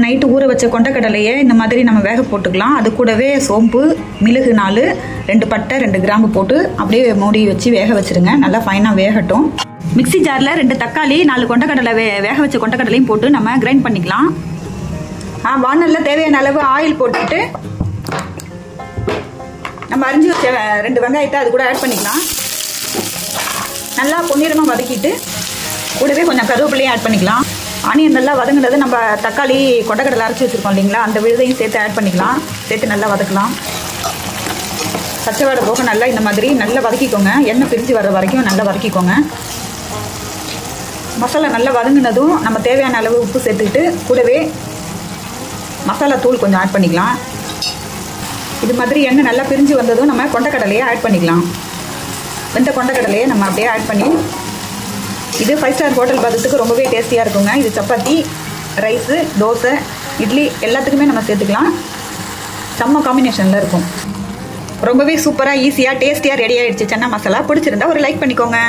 Night ஊற வச்ச கொண்டக்கடலையை இந்த மாதிரி நம்ம வேக போட்டுக்கலாம். அது கூடவே சோம்பு, மிளகு 4, 2 பட்டை, 2 கிராம்பு போட்டு அப்படியே மூடி வச்சு வேக வச்சிருங்க. நல்லா ஃபைனாக வேகட்டும். மிக்சி ஜாரில் 2 தக்காளி, 4 கொண்டக்கடலை வேக வச்ச கொண்டக்கடலையும் போட்டு நம்ம கிரைண்ட் பண்ணிக்கலாம். வானலில் தேவையான அளவு ஆயில் போட்டுட்டு நம்ம அரிஞ்சு வச்ச 2 வெங்காயத்தை அது கூட ஆட் பண்ணிக்கலாம். நல்லா பொன்னிறமாக வதக்கிட்டு கூடவே கொஞ்சம் கருவேப்பிலையும் ஆட் பண்ணிக்கலாம். ஆனியன் நல்லா வதங்கினது நம்ம தக்காளி கொண்டக்கடலை அரைச்சி வச்சுருக்கோம் இல்லைங்களா, அந்த விழுதையும் சேர்த்து ஆட் பண்ணிக்கலாம். சேர்த்து நல்லா வதக்கலாம். பச்சை வாடை போக நல்லா இந்த மாதிரி நல்லா வதக்கிக்கோங்க. எண்ணெய் பிரிஞ்சு வர்ற வரைக்கும் நல்லா வதக்கிக்கோங்க. மசாலா நல்லா வதங்கினதும் நம்ம தேவையான அளவு உப்பு சேர்த்துக்கிட்டு கூடவே மசாலா தூள் கொஞ்சம் ஆட் பண்ணிக்கலாம். இது மாதிரி எண்ணெய் நல்லா பிரிஞ்சு வந்ததும் நம்ம கொண்டக்கடலையை ஆட் பண்ணிக்கலாம். வெந்த கொண்டக்கடலையை நம்ம அப்படியே ஆட் பண்ணி, இது 5 ஸ்டார் ஹோட்டல் பதத்துக்கு ரொம்பவே டேஸ்டியாக இருக்குங்க. இது சப்பாத்தி, ரைஸு, தோசை, இட்லி எல்லாத்துக்குமே நம்ம சேர்த்துக்கலாம். செம்ம காம்பினேஷனில் இருக்கும். ரொம்பவே சூப்பராக, ஈஸியாக, டேஸ்டியாக ரெடி ஆகிடுச்சு சன்னா மசாலா. பிடிச்சிருந்தா ஒரு லைக் பண்ணிக்கோங்க.